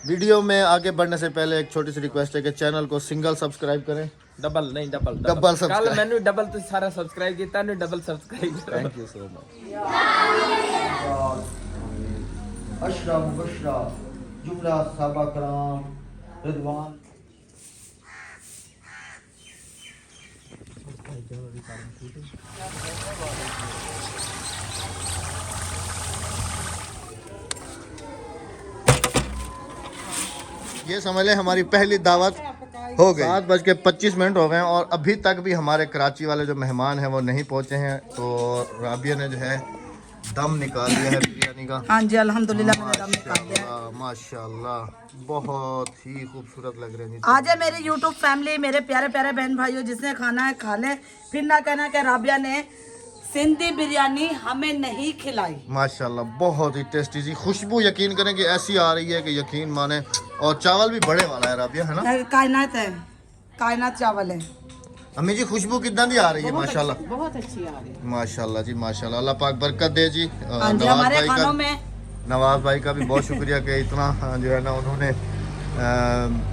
Video में आगे बढ़ने से पहले एक छोटी सी रिक्वेस्ट है कि चैनल को सिंगल सब्सक्राइब करें। डबल नहीं डबल डबल सब्सक्राइब। कल मैंने डबल तो सारा सब्सक्राइब किया नहीं double subscribe thank you so much. अशरा मुबशरा जुमला साहबा कराम रिदवान। ये समझ लें हमारी पहली दावत हो गई। 7:25 हो गए हैं और अभी तक भी हमारे कराची वाले जो मेहमान हैं वो नहीं पहुंचे हैं। तो राबिया ने जो है दम निकाल दिया है बिरयानी का। हाँ जी अल्हम्दुलिल्लाह मैंने दम निकाल दिया है। माशाल्लाह बहुत ही खूबसूरत लग रहे हैं। आज है मेरी यूट्यूब फैमिली, मेरे प्यारे प्यारे बहन भाइयों, जिसने खाना है खा ले, फिर ना कहना कि राबिया ने सिंधी बिरयानी हमें नहीं खिलाई। माशाल्लाह बहुत ही टेस्टी सी खुशबू यकीन करें कि ऐसी आ रही है कि यकीन माने। और चावल भी बड़े वाला है राबिया, है ना? कायनात है, कायनात चावल है। अम्मी जी खुशबू कितना दी आ रही है? माशाल्लाह बहुत अच्छी आ रही है। माशाल्लाह जी माशाल्लाह। अल्लाह पाक बरकत दे जी। हाँ जी, हमारे खानों में नवाज भाई का भी बहुत शुक्रिया कि इतना जो है ना उन्होंने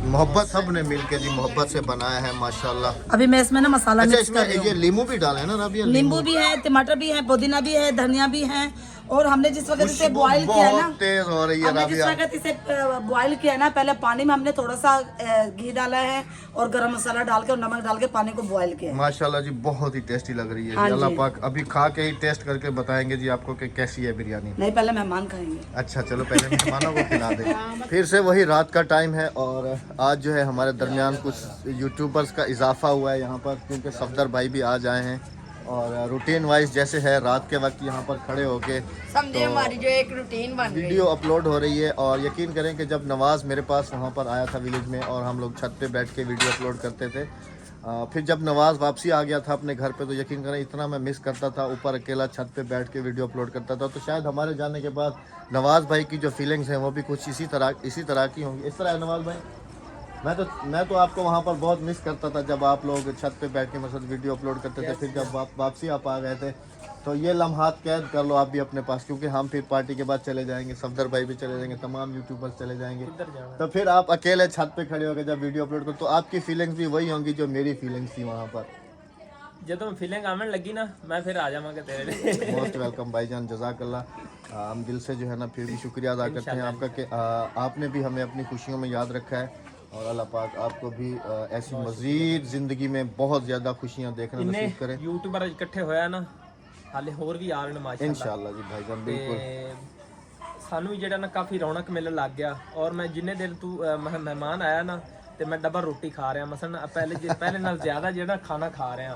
मोहब्बत सब ने मिलके जी मोहब्बत से बनाया है माशाल्लाह। अभी मैं इसमें ना मसाला अच्छा मिक्स इसमें कर रही ये हूँ। लीमू भी डाला है ना राबिया? नींबू भी है, टमाटर भी है, पुदीना भी है, धनिया भी है। और हमने जिस वक्त इसे बॉईल किया है ना, तेज हो रही है हमने जिस राबिया। वक्त इसे बॉईल किया है ना, पहले पानी में हमने थोड़ा सा घी डाला है और गरम मसाला डाल के और नमक डाल के पानी को बॉईल किया है। माशाल्लाह जी बहुत ही टेस्टी लग रही है हाँ जी। अल्लाह जी। पाक अभी खा के ही टेस्ट करके बताएंगे जी आपको कि कैसी है बिरयानी। नहीं, पहले मेहमान खाएंगे। अच्छा चलो पहले मेहमानों को खिला दें। फिर से वही रात का टाइम है और आज जो है हमारे दरमियान कुछ यूट्यूबर्स का इजाफा हुआ है यहाँ पर, क्योंकि सफदर भाई भी आज आए हैं। और रूटीन वाइज जैसे है रात के वक्त यहाँ पर खड़े होके समझे हमारी जो एक रूटीन बन गई। वीडियो अपलोड हो रही है। और यकीन करें कि जब नवाज़ मेरे पास वहाँ पर आया था विलेज में और हम लोग छत पे बैठ के वीडियो अपलोड करते थे, फिर जब नवाज़ वापसी आ गया था अपने घर पे, तो यकीन करें इतना मैं मिस करता था। ऊपर अकेला छत पे बैठ के वीडियो अपलोड करता था। तो शायद हमारे जाने के बाद नवाज़ भाई की जो फीलिंग्स हैं वो भी कुछ इसी तरह की होंगी। इस तरह है नवाज़ भाई, मैं तो आपको वहाँ पर बहुत मिस करता था जब आप लोग छत पे बैठ के मेरे साथ वीडियो अपलोड करते थे। फिर जब वापसी आप आ गए थे तो ये लम्हात कैद कर लो आप भी अपने पास, क्योंकि हम फिर पार्टी के बाद चले जाएंगे, सफदर भाई भी चले जाएंगे, तमाम यूट्यूबर्स चले जाएंगे। तो फिर आप अकेले छत पे खड़े होकर जब वीडियो अपलोड करो तो आपकी फीलिंग्स भी वही होंगी जो मेरी फीलिंग्स थी वहाँ पर। जब फीलिंग आने लगी ना मैं फिर आ जाऊंगा तेरे लिए। मोस्ट वेलकम भाईजान, जज़ाकल्लाह। हम दिल से जो है ना फिर भी शुक्रिया अदा करते हैं आपका कि आपने भी हमें अपनी खुशियों में याद रखा है। और अल्लाह पाक आपको भी ऐसी मज़ीद ज़िंदगी में बहुत ज़्यादा खुशियाँ देखना नसीब करें। यूट्यूबर इकट्ठे होया ना हाले होर भी आ रहे ने माशाल्लाह इंशाअल्लाह जी भाईजान बिल्कुल। सानू भी जेड़ा ना काफ़ी रौनक मिलने लग गया। और मैं जिन्ने देर तू मेहमान आया ना ते मैं डबल रोटी खा रहा मसन पहले नाल ज्यादा जेड़ा खाना खा रहा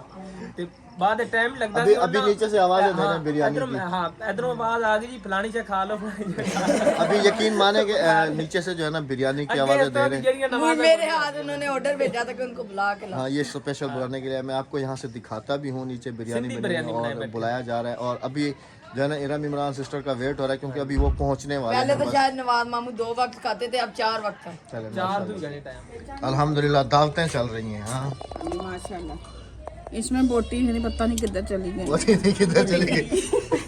ते बाद टाइम लगदा अभी नीचे से आवाज है ना बिरयानी की। हां इधरों आवाज आ गई जी फलानी से खा लो अभी यकीन माने कि नीचे से जो है ना बिरयानी की आवाजें दे रहे हैं। मेरे हाथ उन्होंने ऑर्डर भेजा था कि उनको बुला के लाओ। हाँ ये स्पेशल बुलाने के लिए मैं आपको यहाँ से दिखाता भी हूँ। नीचे बिरयानी बनी है और बुलाया जा रहा है। और अभी जो है ना इरम इमरान सिस्टर का वेट हो रहा है क्योंकि अभी वो पहुँचने वाले हैं। पहले तो शायद नवाज मामू 2 वक्त खाते थे, अब 4 वक्त है। चले अल्हम्दुलिल्लाह दावतें चल रही हैं। हाँ माशाल्लाह। इसमें बोटी है नहीं, पता नहीं किधर चली गई। बोटी नहीं किधर चली गई।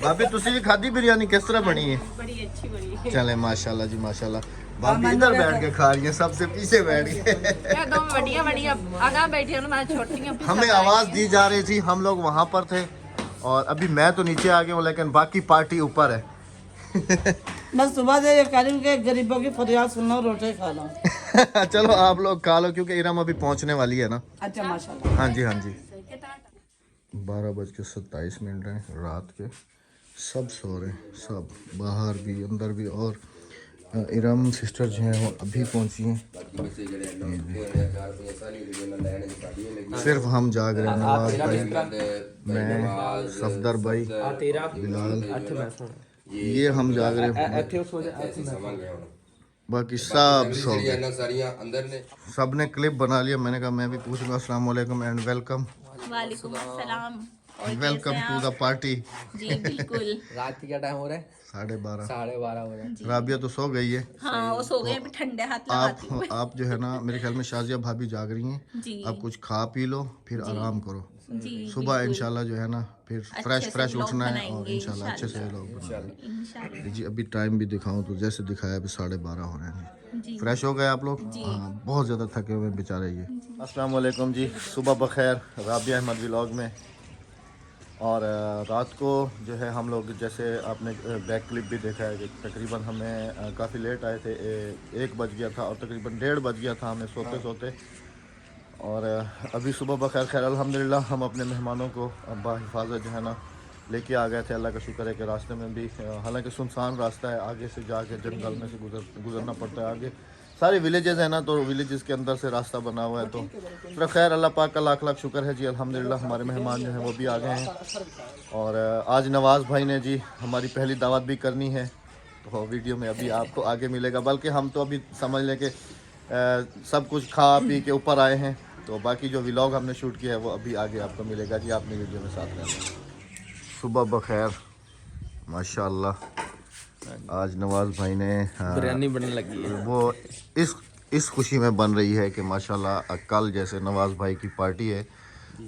भाभी तुसी भी खादी बिरयानी किस तरह बनी है? बड़ी अच्छी बनी। चले माशाल्लाह जी माशाल्लाह। भाभी इधर बैठ के खा रही है, सबसे पीछे बैठ के। एकदम बढ़िया बढ़िया आगा बैठी हूं मैं, छोटी हमें आवाज दी जा रही थी, हम लोग वहाँ पर थे और अभी मैं तो नीचे आ गया हूँ, लेकिन बाकी पार्टी ऊपर है। बस सुबह से ये कह रही हूँ कि गरीबों की फरियाद सुन लो, रोटी खा लो। चलो आप लोग खा लो क्योंकि इरम अभी पहुँचने वाली है ना। अच्छा माशाल्लाह। हाँ जी हाँ जी। 12:27 हैं रात के। सब सो रहे हैं, सब बाहर भी अंदर भी। और इरम सिस्टर जो हैं वो अभी पहुंची हैं। सिर्फ हम जाग रहे हैं, नवाज भाई, मैं, सफदर भाई, बिलाल, ये हम जाग रहे हैं। बाकी सब सो गए। सब ने क्लिप बना लिया। मैंने कहा मैं भी पूछूंगा। अस्सलाम वालेकुम एंड वेलकम। वालेकुम अस्सलाम। Welcome to the party. जी बिल्कुल। रात की क्या टाइम हो रहा है? 12:30। 12:30 हो रहा है। राबिया तो सो गई है। हाँ वो सो गए, अभी ठंडे हाथ लगाती हूँ। आप जो है ना मेरे ख्याल में शाजिया भाभी जाग रही हैं। जी आप कुछ खा पी लो फिर आराम करो। जी सुबह इंशाल्लाह जो है ना फिर फ्रेश व्लॉग उठना है और बनाएंगे इंशाल्लाह अच्छे से लोग बनाएंगे। इंशाल्लाह। जी अभी टाइम भी दिखाऊं तो जैसे दिखाया अभी 12:30 हो रहे हैं। जी फ्रेश हो गए आप लोग? हाँ, बहुत ज़्यादा थके हुए बेचारे ये। अस्सलाम वालेकुम जी, सुबह बखैर राबिया अहमद व्लॉग में। और रात को जो है हम लोग, जैसे आपने बैक क्लिप भी देखा है कि तकरीबन हमें काफ़ी लेट आए थे, 1 बज गया था और तकरीबन 1:30 बज गया था हमें सोते सोते। और अभी सुबह बखैर खैर अल्हम्दुलिल्लाह हम अपने मेहमानों को बाहिफाजत जो है ना लेके आ गए थे। अल्लाह का शुक्र है कि रास्ते में भी, हालांकि सुनसान रास्ता है, आगे से जाके जंगल में से गुजरना पड़ता है। आगे सारे विलेजेस हैं ना, तो विलेजेस के अंदर से रास्ता बना हुआ है। तो खैर अल्लाह पाक का लाख लाख शुक्र है जी, अल्हम्दुलिल्लाह हमारे मेहमान जो हैं वो भी आ गए हैं। और आज नवाज़ भाई ने जी हमारी पहली दावत भी करनी है, तो वीडियो में अभी आपको आगे मिलेगा। बल्कि हम तो अभी समझ लें कि सब कुछ खा पी के ऊपर आए हैं, तो बाकी जो व्लॉग हमने शूट किया है वो अभी आगे आपको मिलेगा जी। आपने वीडियो में साथ रहना। सुबह बखैर माशाल्लाह, आज नवाज़ भाई ने बिरयानी बनने लगी है। वो इस खुशी में बन रही है कि माशाल्लाह कल जैसे नवाज़ भाई की पार्टी है,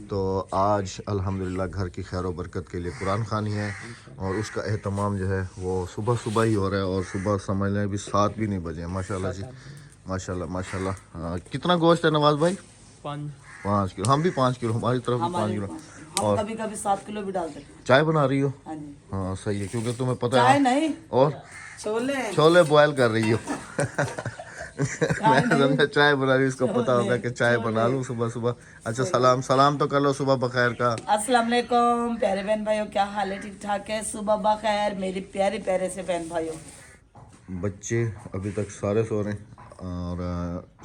तो आज अल्हम्दुलिल्लाह घर की खैर बरकत के लिए कुरान खानी है और उसका एहतमाम जो है वो सुबह सुबह ही हो रहा है। और सुबह समझ लें अभी 7 भी नहीं बजे हैं। माशाल्लाह जी, माशाल्लाह माशाल्लाह। कितना गोश्त है नवाज़ भाई? 5 किलो। हम भी 5 किलो, हमारी तरफ भी 5 किलो। हम कभी कभी 7 किलो भी डालते हैं। चाय बना रही हो? हाँ जी। हाँ सही है, क्योंकि तुम्हें पता चाय है। नहीं, और छोले बॉयल कर रही हो। मैं समझा चाय बना रही हूँ, इसको पता होगा कि चाय बना लूँ सुबह सुबह। अच्छा सलाम तो कर लो सुबह बखैर का। अस्सलाम वालेकुम प्यारे बहन भाइयों, क्या हाल है? ठीक ठाक है? सुबह बखैर मेरी प्यारे प्यारे से बहन भाइयों। बच्चे अभी तक सारे सो रहे हैं और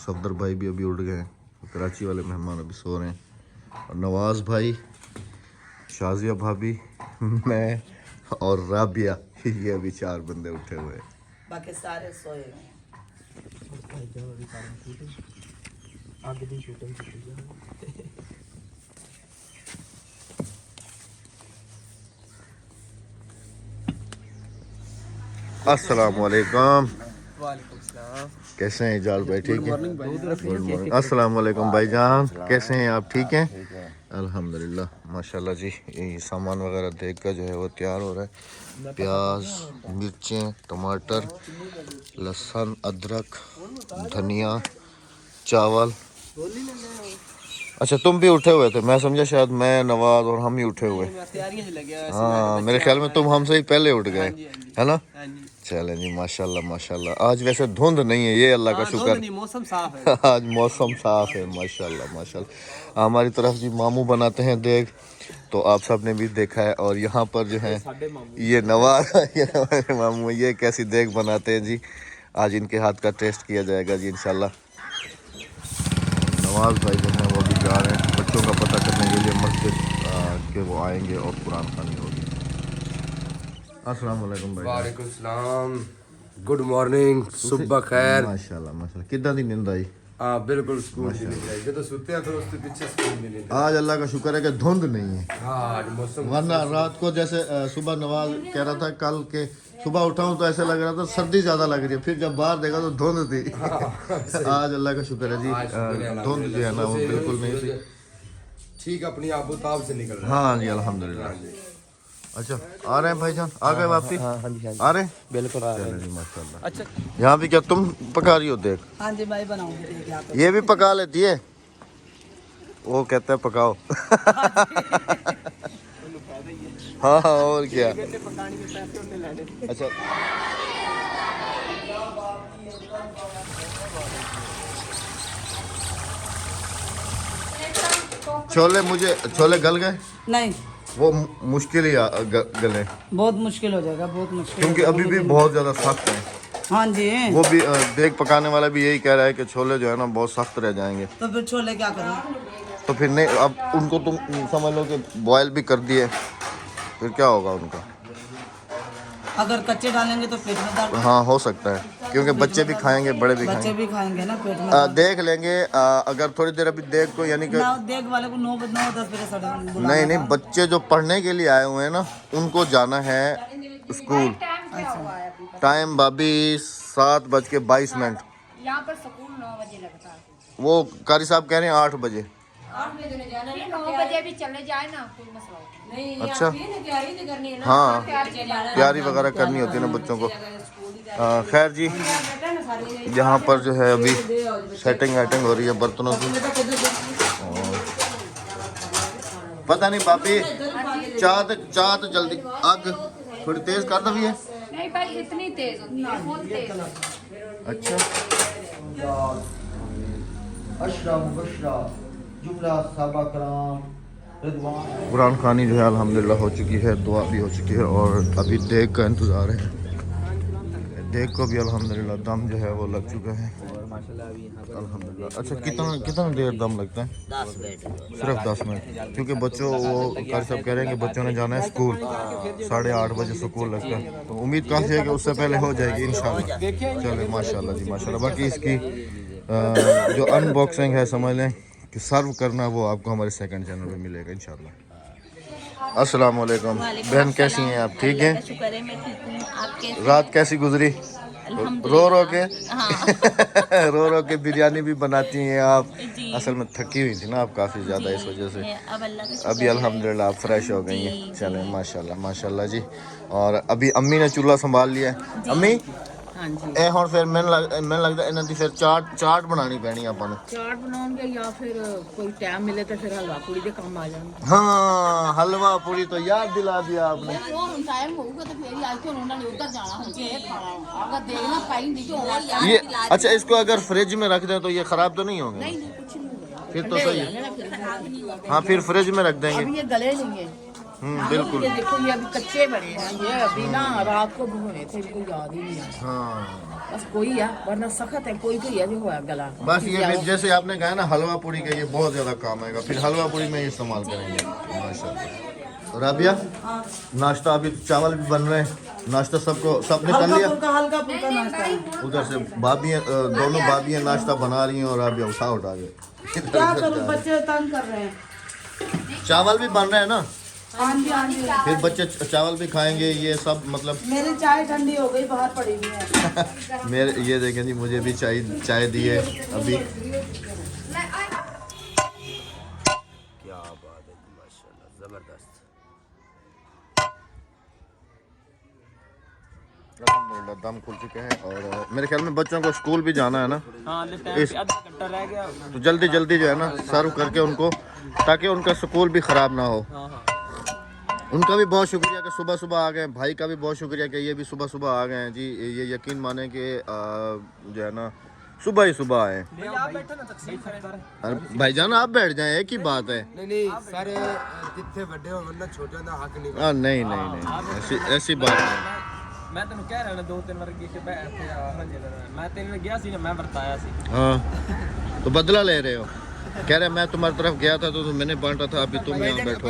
सफदर भाई भी अभी उठ गए हैं। कराची वाले मेहमान अभी सो रहे हैं और नवाज़ भाई, शाजिया भाभी, मैं और राबिया, ये अभी 4 बंदे उठे हुए हैं। बाकी सारे सोए हुए हैं। अस्सलाम वालेकुम। वालेकुम सलाम। कैसे हैं इजाज़ भाई? ठीक है। Good morning. अस्सलाम वालेकुम भाईजान, कैसे हैं आप? ठीक हैं अल्हम्दुलिल्लाह माशाल्लाह जी। ये सामान वगैरह देख कर जो है वो तैयार हो रहा है। प्याज, मिर्चें, टमाटर, लहसुन, अदरक, धनिया, चावल। अच्छा तुम भी उठे हुए थे, मैं समझा शायद मैं, नवाज और हम ही उठे हुए। हाँ मेरे ख्याल में तुम हमसे ही पहले उठ गए, है ना? चलें जी माशाल्लाह माशाल्लाह। आज वैसे धुंध नहीं है, ये अल्लाह का शुक्र, मौसम साफ है। आज मौसम साफ है माशाल्लाह माशाल्लाह। हमारी तरफ जी मामू बनाते हैं देग, तो आप सब ने भी देखा है। और यहाँ पर जो है ये नवाज, ये हमारे मामू, ये कैसी देग बनाते हैं जी। आज इनके हाथ का टेस्ट किया जाएगा जी इंशाल्लाह। नवाज भाई जो हैं वो भी जा रहे हैं बच्चों का पता करने के लिए मस्जिद के, वो आएंगे और कुरान खानी होगी। अस्सलाम वालेकुम भाई। वालेकुम सलाम, गुड मॉर्निंग, सुबह खैर। माशाल्लाह माशाल्लाह। कितना दी नींद आई? हाँ बिल्कुल, स्कूल भी नहीं जाएगी तो सोते हैं, तो उसके पीछे स्कूल भी नहीं। आज अल्लाह का शुक्र है कि धुंध नहीं है। हाँ आज मौसम, वरना रात को जैसे सुबह नवाज कह रहा था कल के सुबह उठाऊं तो ऐसे लग रहा था सर्दी ज़्यादा लग रही है, फिर जब बाहर देखा तो धुंध थी। आज अल्लाह का शुक्र है जी, धुंध जो है ना वो बिल्कुल नहीं थी। ठीक अपनी आबोताब से निकल रहा है। हाँ जी अल्हम्दुलिल्लाह। अच्छा आ रहे हैं भाईजान, आ गए वापसी? आ रहे हैं बिल्कुल आ रहे हैं माशाल्लाह। अच्छा यहाँ भी क्या तुम पका रही हो? देख हाँ जी भाई बनाऊंगी। ये भी पका लेती है, वो कहता है पकाओ। हाँ हाँ और क्या। अच्छा छोले गल गए? नहीं, वो मुश्किल ही गले, बहुत मुश्किल हो जाएगा, बहुत मुश्किल। क्योंकि अभी भी बहुत ज़्यादा सख्त है। हाँ जी। वो भी देख पकाने वाला भी यही कह रहा है कि छोले जो है ना बहुत सख्त रह जाएंगे। तो फिर छोले क्या करूँ? तो फिर नहीं, अब उनको तुम समझ लो कि बॉयल भी कर दिए, फिर क्या होगा उनका? अगर कच्चे डालेंगे तो पेट में दर्द। हाँ हो सकता है, क्योंकि बच्चे भी खाएंगे बड़े भी बच्चे खाएंगे। भी खाएंगे ना, पेट में देख लेंगे अगर थोड़ी देर अभी देख को, यानी कि ना देख वाले को 9-10 बजे साढ़े। नहीं बच्चे जो पढ़ने के लिए आए हुए हैं ना, उनको जाना है स्कूल। टाइम भाभी 7:22। यहाँ पर स्कूल 9 बजे लगता है। वो कारी साहब कह रहे हैं 8 बजे। 9 बजे भी चले जाए ना कोई मसला नहीं। अच्छा हाँ तैयारी वगैरह करनी होती है ना बच्चों को। खैर जी यहाँ पर जो है अभी सेटिंग वेटिंग हो रही है बर्तनों की। और पता नहीं भाभी चाह तो जल्दी आग थोड़ी तेज कर दो है। नहीं भाई इतनी तेज होती है, बहुत तेज। अच्छा अशरा मुबशरा जुमला साहबा कराम रिदवान। कुरान खानी जो है अल्हम्दुलिल्लाह हो चुकी है, दुआ भी हो चुकी है और अभी देग का इंतज़ार है। देग को भी अल्हम्दुलिल्लाह दम जो है वो लग चुका है अल्हम्दुलिल्लाह। अच्छा कितना देर दम लगता है? 10 मिनट सिर्फ 10 मिनट, क्योंकि बच्चों वो कारी साहब कह रहे हैं कि बच्चों ने जाना है स्कूल, 8:30 बजे स्कूल लगता है, तो उम्मीद काफ़ी है कि उससे पहले हो जाएगी इंशाल्लाह। चले माशाल्लाह जी माशाल्लाह। बाकी इसकी जो अनबॉक्सिंग है समझ लें कि सर्व करना वो आपको हमारे सेकंड चैनल पे मिलेगा इंशाल्लाह। अस्सलाम वालेकुम बहन, कैसी हैं आप? ठीक हैं? शुक्र है मैं ठीक हूँ। आप कैसे? रात कैसी गुजरी? रो रो के हाँ। रो के बिरयानी भी बनाती हैं आप। जी। असल में थकी हुई थी ना आप काफ़ी ज़्यादा, इस वजह से अब अल्लाह का शुक्र अभी है। अल्हम्दुलिल्लाह आप फ्रेश हो गई हैं। जी, चलें माशाल्लाह माशाल्लाह जी। और अभी अम्मी ने चूल्हा संभाल लिया है। अम्मी हाँ जी ए हुण फिर मैंने लगता इन्हां दी फिर चाट बनानी पैनी आपां नूं। चाट बनाओगे या फिर कोई टाइम मिले तो फिर हलवा पूरी के काम आ जाएंगे। हाँ हलवा पूरी तो याद दिला दिया आपने। ਹੁਣ ਟਾਈਮ ਹੋਊਗਾ ਤਾਂ ਫੇਰ ਹੀ ਅੱਜ ਤੋਂ ਉਹਨਾਂ ਨੇ ਉੱਧਰ ਜਾਣਾ ਹੁਣ ਜੇ ਇਹ ਖਾਣਾ ਅਗਰ ਦੇਖਣਾ ਪਾਈ ਨਹੀਂ ਜੋ और ये अच्छा इसको अगर फ्रिज में रख दें तो ये ख़राब तो नहीं होंगे? कुछ नहीं फिर तो सही है। हाँ फिर फ्रिज में रख देंगे। अभी ये गले नहीं है। बिल्कुल। ये देखो ये अभी कच्चे बने हैं, ये अभी ना रात को भिगोने थे, इनको याद ही नहीं आया। हाँ बस कोई है वरना सख्त है, कोई है जो है गला। बस ये फिर जैसे आपने कहा ना हलवा पूरी का ये बहुत ज़्यादा काम आएगा, फिर हलवा पूरी में इस्तेमाल करेंगे माशाल्लाह। राबिया नाश्ता अभी चावल भी बन रहे हैं, नाश्ता सबने कर लिया? हल्का फुल्का नाश्ता है। उधर से भाभी दोनों भाभी नाश्ता बना रही हैं और राबिया उठा के क्या करूं, बच्चे तंग कर रहे हैं। चावल भी बन रहे हैं ना, हाँ जी हाँ जी। फिर बच्चे चावल भी खाएंगे ये सब मतलब। मेरी चाय ठंडी हो गई, बाहर पड़ी हुई है। मेरे ये देखें जी मुझे भी चाय दी है अभी। क्या बात है माशाल्लाह जबरदस्त। अल्हम्दुलिल्लाह दम खुल चुके हैं और मेरे ख्याल में बच्चों को स्कूल भी जाना है ना, हाँ टाइम आधा घंटा रह गया। तो जल्दी जो है ना सर्व करके उनको, ताकि उनका स्कूल भी ख़राब ना हो। हाँ हाँ उनका भी बहुत शुक्रिया कि सुबह आ गए, भाई का भी बहुत शुक्रिया कि ये भी सुबह आ गए हैं जी। ये यकीन माने कि जो है ना सुबह आए। आप बैठो ना तकसीम करें। भाईजान आप बैठ जाएं, एक ही बात है। नहीं सारे जितने बड़े हो वरना छोटे का हक नहीं। नहीं ऐसी बात नहीं। ਮੈਂ ਤੈਨੂੰ ਕਹਿ ਰਿਹਾ ਨਾ 2-3 ਵਾਰ ਕਿ मैं तेरे गया सी ना, मैं वरताया सी। हाँ तो बदला ले रहे हो? कह रहे मैं तुम्हारी तरफ गया था तो मैंने बांटा था, अभी तुम यहाँ बैठो।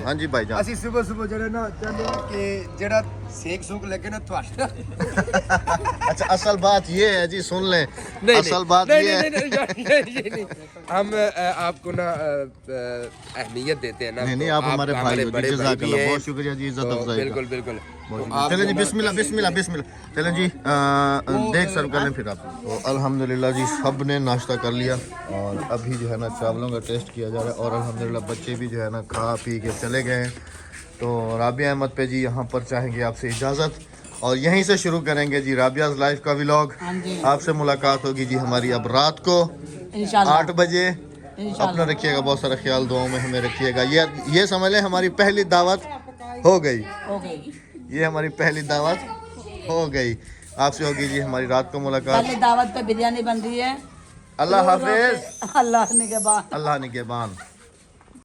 हाँ जी भाईजान। ਅਸੀਂ सुबह ਜਿਹੜੇ ਨਾ ਚਾਹੁੰਦੇ ਕਿ ਜਿਹੜਾ ਸੇਕ ਸੂਕ ਲੱਗੇ ਨਾ ਤੁਹਾਡਾ। अच्छा असल बात ये है जी, सुन लें असल बात ये है। हम आपको ना अहमियत देते हैं ना। नहीं आप हमारे भाई हो, जज़ाकल्लाह, बहुत शुक्रिया जी, इज्जत अफजाई का। बिल्कुल। चलें जी बिस्मिल्लाह। चलें जी देख सर्व कर लें फिर आप। तो अल्हम्दुलिल्लाह जी सब ने नाश्ता कर लिया और अभी जो है ना चावलों का टेस्ट किया जा रहा है और अल्हम्दुलिल्लाह बच्चे भी जो है ना खा पी के चले गए हैं। तो राबिया अहमद पे जी यहाँ पर चाहेंगे आपसे इजाज़त और यहीं से शुरू करेंगे जी राबियाज़ लाइफ का व्लॉग। आपसे मुलाकात होगी जी हमारी अब रात को 8 बजे। अपना रखिएगा बहुत सारा ख्याल, दुआओं में हमें रखिएगा। ये समझ लें हमारी पहली दावत हो गई। ये हमारी पहली दावत हो गई। आपसे होगी जी हमारी रात को मुलाकात। पहले दावत पे बिरयानी बन रही है। अल्लाह हाफिज। अल्लाह ने के बाद अल्लाह निगहबान।